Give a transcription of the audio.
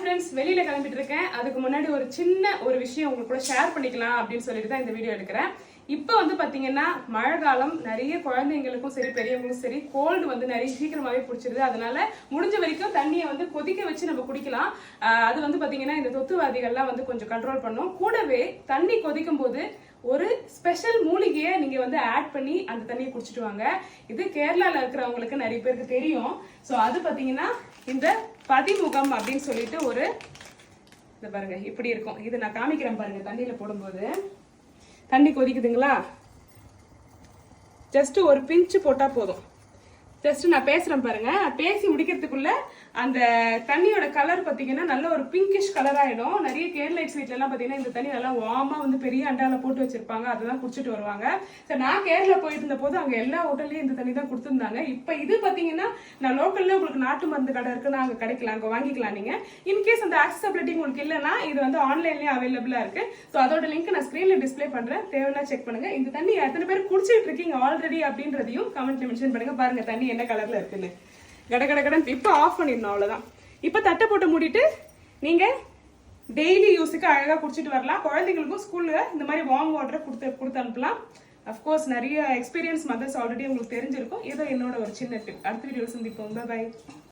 Friends, வெளியில கிளம்பிட்டு இருக்கேன். அதுக்கு முன்னாடி ஒரு விஷயம் உங்களுக்கு கூட ஷேர் பண்ணிக்கலாம் அப்படின்னு சொல்லிட்டு தான் இந்த வீடியோ எடுக்கிறேன். இப்போ வந்து பாத்தீங்கன்னா மழை காலம், நிறைய குழந்தைங்களுக்கும் சரி பெரியவங்களுக்கும் சரி கோல்டு வந்து நிறைய சீக்கிரமாவே பிடிச்சிருது. அதனால முடிஞ்ச வரைக்கும் தண்ணியை வந்து கொதிக்க வச்சு நம்ம குடிக்கலாம். அது வந்து பாத்தீங்கன்னா இந்த தொத்துவாதிகள்லாம் வந்து கொஞ்சம் கண்ட்ரோல் பண்ணும். கூடவே தண்ணி கொதிக்கும் போது ஒரு ஸ்பெஷல் மூலிகையை நீங்க வந்து ஆட் பண்ணி அந்த தண்ணியை குடிச்சிட்டு வாங்க. இது கேரளால இருக்கிறவங்களுக்கு நிறைய பேருக்கு தெரியும். ஸோ அது பாத்தீங்கன்னா இந்த பதிமுகம் அப்படின்னு சொல்லிட்டு இதை பாருங்க இப்படி இருக்கும். இது நான் காமிக்கிறேன் பாருங்க. தண்ணியில போடும்போது தண்ணி கொதிக்குதுங்களா, ஜஸ்ட் ஒரு பிஞ்சு போட்டா போதும். ஜஸ்ட் நான் பேசுறேன் பாருங்க. பேசி முடிக்கிறதுக்குள்ள அந்த தண்ணியோட கலர் பாத்தீங்கன்னா நல்ல ஒரு பிங்கிஷ் கலர் ஆயிடும். நிறைய கேரளைட்ஸ் வீட்ல எல்லாம் பாத்தீங்கன்னா இந்த தண்ணி நல்லா வார்மா வந்து பெரிய அண்டால போட்டு வச்சிருப்பாங்க, அதெல்லாம் குடிச்சிட்டு வருவாங்க. சரி, நான் கேரளா போயிட்டு இருந்த போது அங்க எல்லா ஹோட்டல்லையும் இந்த தண்ணி தான் கொடுத்துருந்தாங்க. இப்ப இது பாத்தீங்கன்னா நான் லோக்கல்ல உங்களுக்கு நாட்டு மருந்து கடை இருக்குன்னா அங்க கிடைக்கலாம், அங்க வாங்கிக்கலாம். நீங்க இன்கேஸ் அந்த ஆக்சசபிலிட்டி உங்களுக்கு இல்லைன்னா இது வந்து ஆன்லைன்லயே அவைலபிளா இருக்கு. ஸோ அதோட லிங்க் நான் ஸ்கிரீன்ல டிஸ்பிளே பண்றேன், தேவைன்னா செக் பண்ணுங்க. இந்த தண்ணி எத்தனை பேர் குடிச்சிட்டு இருக்கீங்க ஆல்ரெடி அப்படின்றதையும் கமெண்ட்ல மென்ஷன் பண்ணுங்க. பாருங்க தண்ணி என்ன கலர்ல இருக்குன்னு. கடகடகடன் இப்ப ஆஃப் பண்ணிடணும், அவ்வளவுதான். இப்ப தட்டை போட்டு மூடிட்டு நீங்க டெய்லி யூஸுக்கு அழகா குடிச்சிட்டு வரலாம். குழந்தைங்களுக்கும் ஸ்கூல்ல இந்த மாதிரி வார்ம் வாட்டரை கொடுத்து அனுப்பலாம். அஃப்கோர்ஸ் நிறைய எக்ஸ்பீரியன்ஸ் மதர்ஸ் ஆல்ரெடி உங்களுக்கு தெரிஞ்சிருக்கும். ஏதோ என்னோட ஒரு சின்ன டிப். அடுத்த வீடியோ சந்திப்போம். பை.